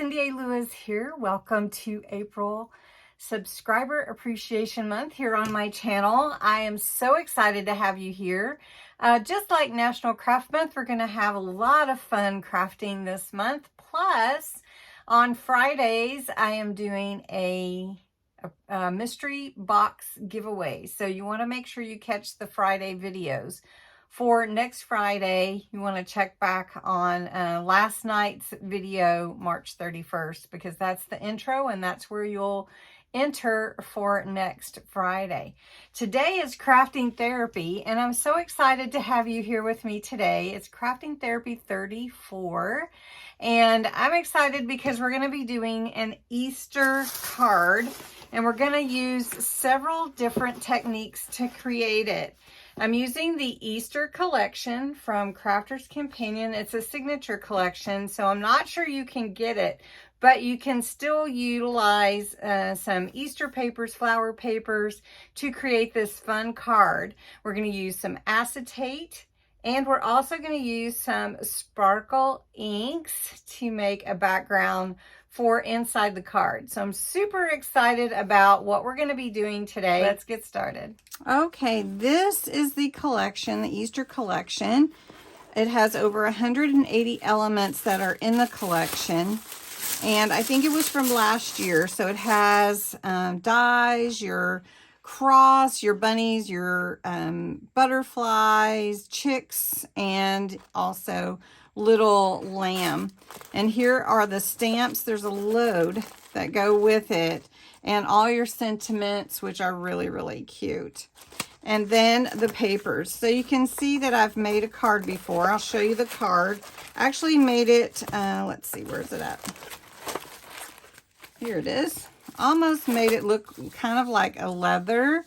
Cindy A. Lewis here. Welcome to April Subscriber Appreciation Month here on my channel. I am so excited to have you here. Just like National Craft Month, we're going to have a lot of fun crafting this month. Plus, on Fridays, I am doing a mystery box giveaway. So you want to make sure you catch the Friday videos. For next Friday, you want to check back on last night's video, March 31st, because that's the intro and that's where you'll enter for next Friday. Today is Crafting Therapy, and I'm so excited to have you here with me today. It's Crafting Therapy 34, and I'm excited because we're going to be doing an Easter card, and we're going to use several different techniques to create it. I'm using the Easter collection from Crafter's Companion. It's a signature collection, so I'm not sure you can get it, but you can still utilize some Easter papers, flower papers, to create this fun card. We're going to use some acetate, and we're also going to use some sparkle inks to make a background for inside the card. So I'm super excited about what we're going to be doing today. Let's get started. Okay, this is the collection, the Easter collection. It has over 180 elements that are in the collection. And I think it was from last year. So it has dies, your cross, your bunnies, your butterflies, chicks, and also little lamb. And here are the stamps. There's a load that go with it, and all your sentiments, which are really, really cute. And then the papers. So you can see that I've made a card before. I'll show you the card. I actually made it, let's see, where's it at? Here it is. Almost made it look kind of like a leather.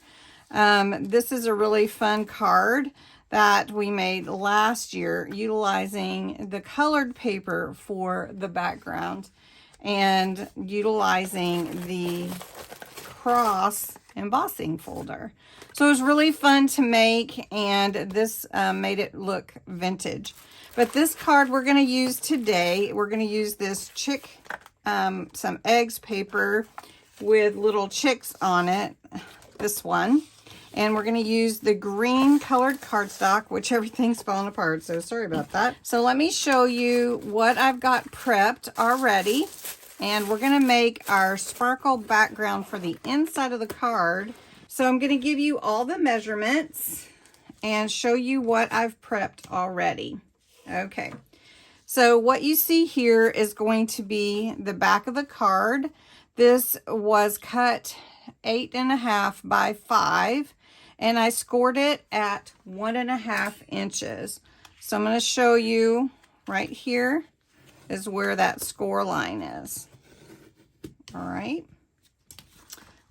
This is a really fun card that we made last year utilizing the colored paper for the background and utilizing the cross embossing folder. So it was really fun to make, and this made it look vintage. But this card we're going to use today, we're going to use this chick, some eggs paper with little chicks on it, this one. And we're going to use the green colored cardstock, which everything's falling apart, so sorry about that. So let me show you what I've got prepped already. And we're going to make our sparkle background for the inside of the card. So I'm going to give you all the measurements and show you what I've prepped already. Okay, so what you see here is going to be the back of the card. This was cut 8.5 by 5. And I scored it at 1.5 inches. So I'm going to show you right here is where that score line is. All right.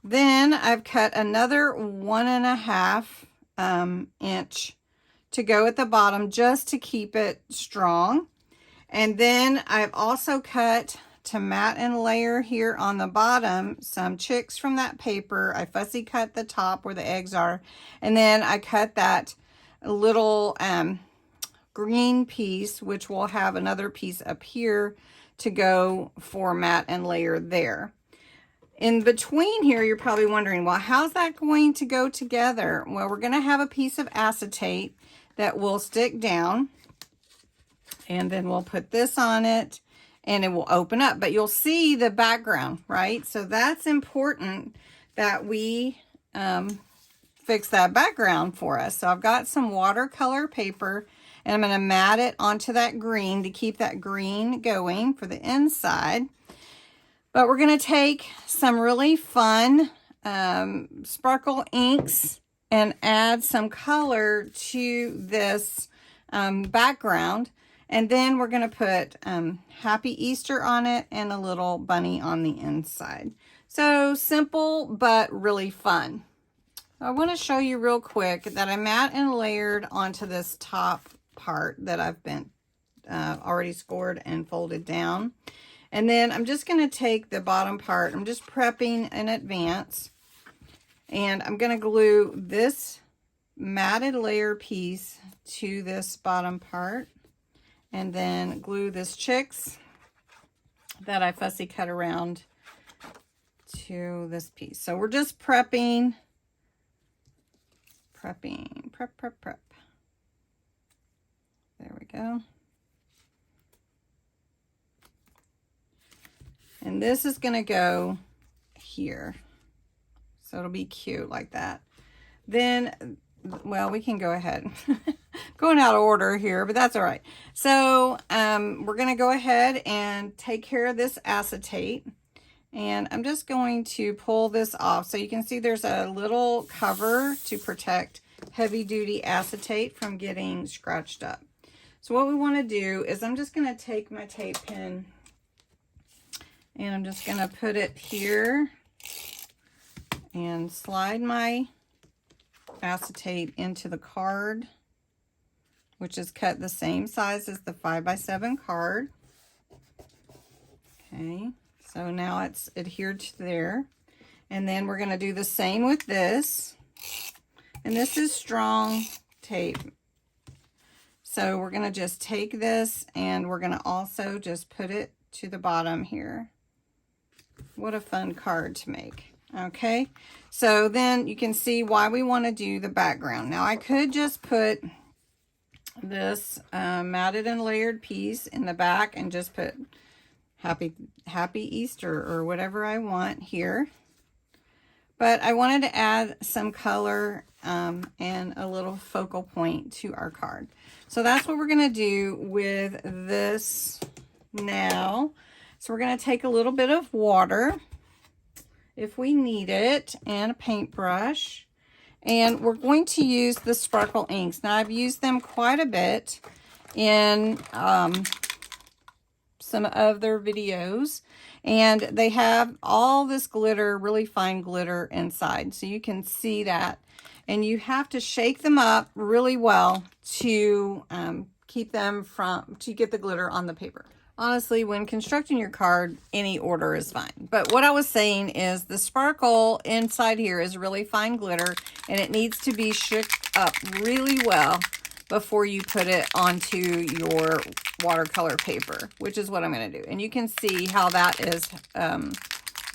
Then I've cut another 1.5 inch to go at the bottom just to keep it strong. And then I've also cut to mat and layer here on the bottom some chicks from that paper. I fussy cut the top where the eggs are, and then I cut that little green piece, which will have another piece up here to go for mat and layer there. In between here, you're probably wondering, well, how's that going to go together? Well, we're going to have a piece of acetate that will stick down, and then we'll put this on it, and it will open up, but you'll see the background, right? So that's important that we fix that background for us. So I've got some watercolor paper, and I'm going to mat it onto that green to keep that green going for the inside. But we're going to take some really fun sparkle inks and add some color to this background. And then we're going to put Happy Easter on it and a little bunny on the inside. So simple, but really fun. I want to show you real quick that I mat and layered onto this top part that I've been already scored and folded down. And then I'm just going to take the bottom part. I'm just prepping in advance. And I'm going to glue this matted layer piece to this bottom part. And then glue this chicks that I fussy cut around to this piece. So we're just prepping. Prep. There we go. And this is going to go here. So it'll be cute like that. Then, well, we can go ahead. Going out of order here, but that's all right. So we're going to go ahead and take care of this acetate. And I'm just going to pull this off. So you can see there's a little cover to protect heavy duty acetate from getting scratched up. So what we want to do is I'm just going to take my tape pen and I'm just going to put it here and slide my acetate into the card, which is cut the same size as the 5x7 card. Okay. So now it's adhered to there. And then we're going to do the same with this. And this is strong tape. So we're going to just take this and we're going to also just put it to the bottom here. What a fun card to make. Okay. So then you can see why we want to do the background. Now I could just put this matted and layered piece in the back and just put Happy Easter or whatever I want here. But I wanted to add some color and a little focal point to our card. So that's what we're going to do with this now. So we're going to take a little bit of water if we need it and a paintbrush. And we're going to use the sparkle inks. Now I've used them quite a bit in some other videos, and they have all this glitter, really fine glitter inside, so you can see that. And you have to shake them up really well to keep them to get the glitter on the paper. Honestly, when constructing your card, any order is fine. But what I was saying is the sparkle inside here is really fine glitter, and it needs to be shook up really well before you put it onto your watercolor paper, which is what I'm going to do. And you can see how that is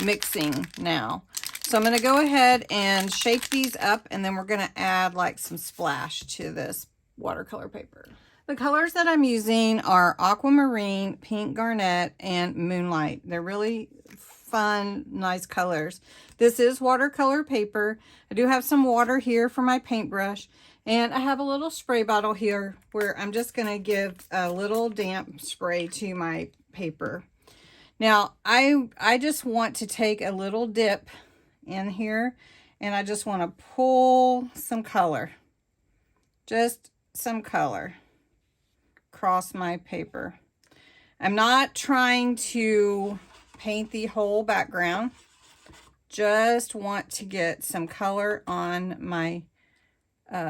mixing now. So I'm going to go ahead and shake these up, and then we're going to add like some splash to this watercolor paper. The colors that I'm using are aquamarine, pink garnet, and moonlight. They're really fun, nice colors. This is watercolor paper. I do have some water here for my paintbrush. And I have a little spray bottle here where I'm just going to give a little damp spray to my paper. Now, I just want to take a little dip in here, and I just want to pull some color. Just some color across my paper. I'm not trying to paint the whole background. Just want to get some color on my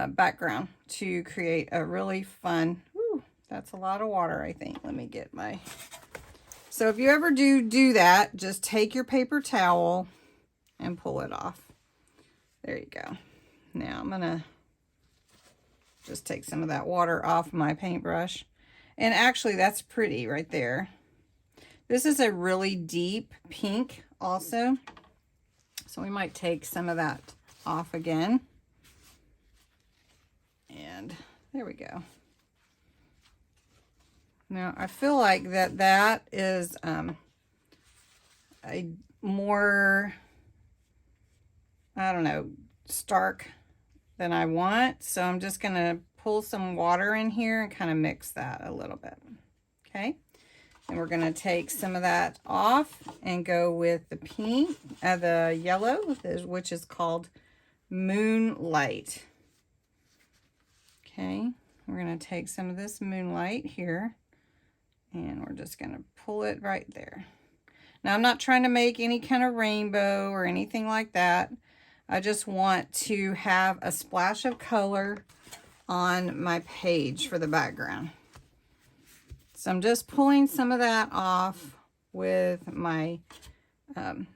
background to create a really fun, that's a lot of water, I think. Let me get my, so if you ever do that, just take your paper towel and pull it off. There you go. Now I'm gonna just take some of that water off my paintbrush. And actually that's pretty right there. This is a really deep pink also. So we might take some of that off again. And there we go. Now I feel like that is a more, I don't know, stark than I want. So I'm just going to pull some water in here and kind of mix that a little bit. Okay. And we're going to take some of that off and go with the pink, the yellow, which is called Moonlight. Okay, we're going to take some of this Moonlight here, and we're just going to pull it right there. Now, I'm not trying to make any kind of rainbow or anything like that. I just want to have a splash of color on my page for the background. So I'm just pulling some of that off with my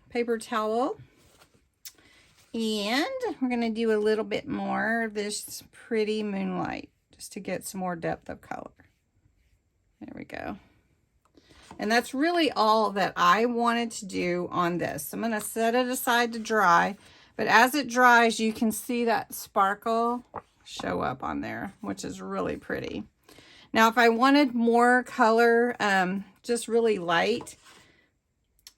paper towel. And we're going to do a little bit more of this pretty Moonlight just to get some more depth of color. There we go. And that's really all that I wanted to do on this. I'm going to set it aside to dry. But as it dries, you can see that sparkle show up on there, which is really pretty. Now, if I wanted more color, just really light,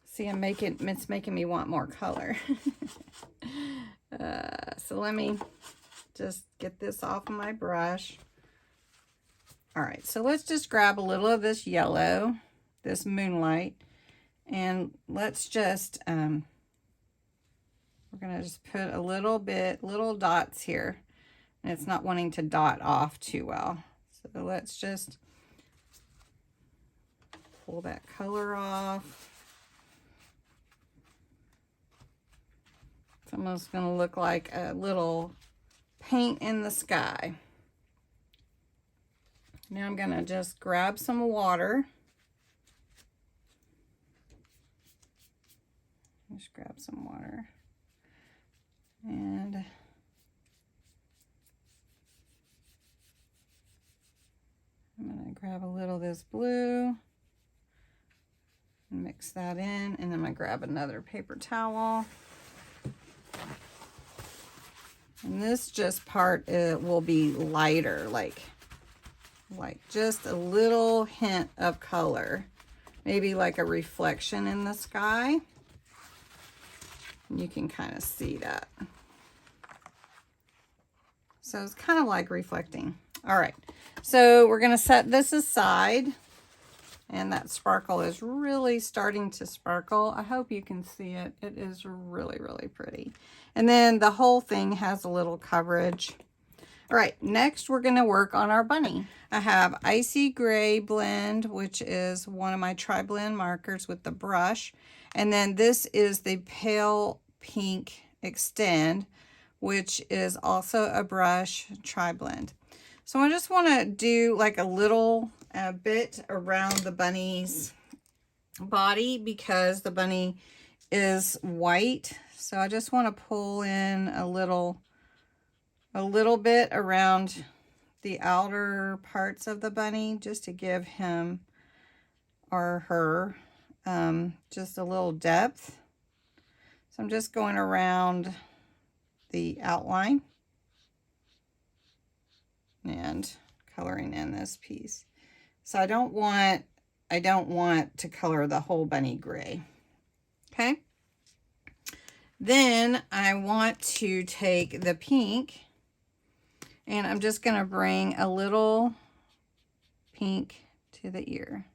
see, it's making me want more color. So let me just get this off of my brush. All right, so let's just grab a little of this yellow, this Moonlight, and let's just, we're gonna just put a little dots here, and it's not wanting to dot off too well. So let's just pull that color off. It's almost gonna look like a little paint in the sky. Now I'm gonna just grab some water. Just grab some water. And I'm gonna grab a little of this blue and mix that in, and then I'm gonna grab another paper towel. And this just part, it will be lighter, like just a little hint of color, maybe like a reflection in the sky. And you can kind of see that. So it's kind of like reflecting. All right, so we're gonna set this aside, and that sparkle is really starting to sparkle. I hope you can see it. It is really, really pretty. And then the whole thing has a little coverage. All right, next we're gonna work on our bunny. I have Icy Gray Blend, which is one of my tri-blend markers with the brush. And then this is the Pale Pink Extend, which is also a brush tri-blend. So I just wanna do like a little bit around the bunny's body because the bunny is white. So I just wanna pull in a little bit around the outer parts of the bunny just to give him or her just a little depth. So I'm just going around the outline and coloring in this piece. So I don't want to color the whole bunny gray. Okay. Then I want to take the pink, and I'm just going to bring a little pink to the ear.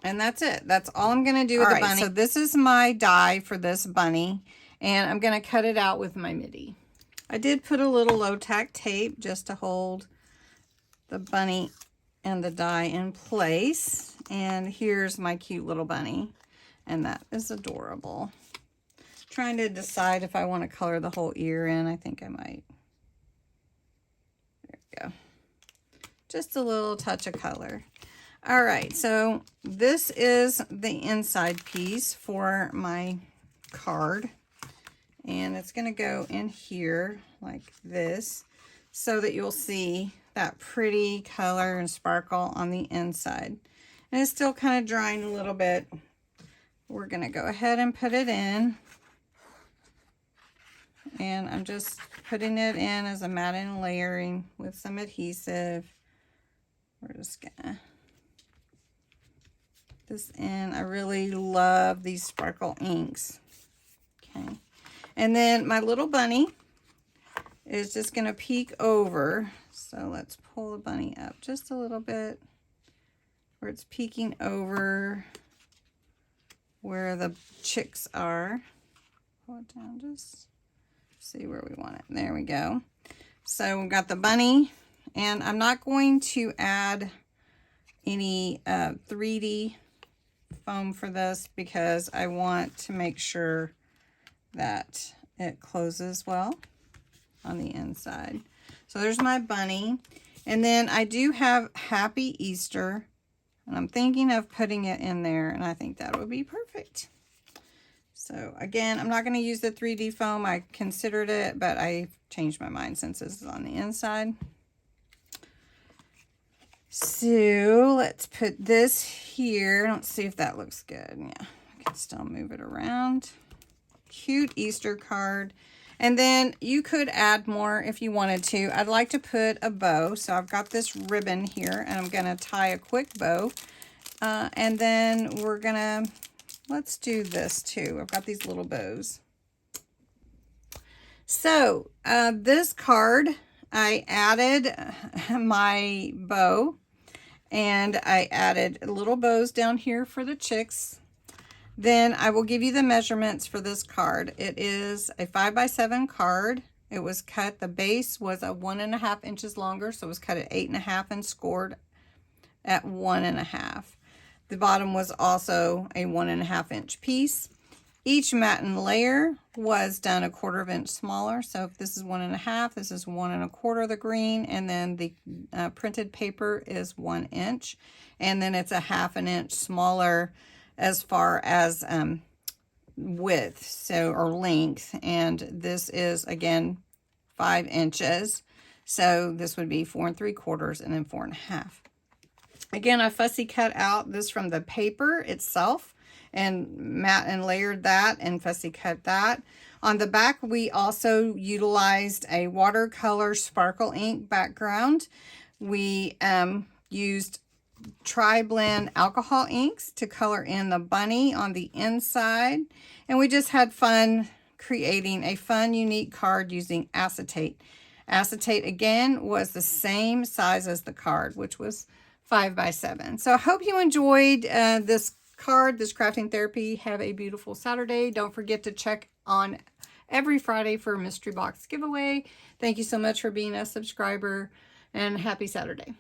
And that's it. That's all I'm going to do with the bunny. So this is my die for this bunny, and I'm going to cut it out with my MIDI. I did put a little low-tack tape just to hold the bunny and the die in place. And here's my cute little bunny, and that is adorable. Trying to decide if I want to color the whole ear in. I think I might. There we go. Just a little touch of color. All right, so this is the inside piece for my card, and it's going to go in here like this so that you'll see that pretty color and sparkle on the inside. And it's still kind of drying a little bit. We're going to go ahead and put it in, and I'm just putting it in as a mat and layering with some adhesive. We're just gonna put this in. I really love these sparkle inks. Okay, and then my little bunny is just gonna peek over. So let's pull the bunny up just a little bit where it's peeking over where the chicks are. Pull it down, just see where we want it. There we go. So we've got the bunny, and I'm not going to add any 3D foam for this because I want to make sure that it closes well on the inside. So there's my bunny. And then I do have Happy Easter, and I'm thinking of putting it in there, and I think that would be perfect. So again, I'm not going to use the 3D foam. I considered it, but I changed my mind since this is on the inside. So let's put this here. Let's see if that looks good. Yeah, I can still move it around. Cute Easter card. And then you could add more if you wanted to. I'd like to put a bow. So I've got this ribbon here and I'm going to tie a quick bow. And then we're going to, let's do this too. I've got these little bows. So this card, I added my bow and I added little bows down here for the chicks. Then I will give you the measurements for this card. It is a 5x7 card. It was cut, the base was 1.5 inches longer, so it was cut at 8.5 and scored at 1.5. The bottom was also a 1.5 inch piece. Each matten layer was done 1/4 inch smaller. So if this is 1.5, this is 1 1/4 the green, and then the printed paper is 1 inch, and then it's 1/2 inch smaller as far as width, so, or length, and this is again 5 inches. So this would be 4 3/4 and then 4.5. Again, I fussy cut out this from the paper itself and matte and layered that and fussy cut that. On the back, we also utilized a watercolor sparkle ink background. We used tri-blend alcohol inks to color in the bunny on the inside. And we just had fun creating a fun, unique card using acetate. Acetate, again, was the same size as the card, which was 5x7. So I hope you enjoyed this card, this crafting therapy. Have a beautiful Saturday. Don't forget to check on every Friday for a mystery box giveaway. Thank you so much for being a subscriber, and happy Saturday.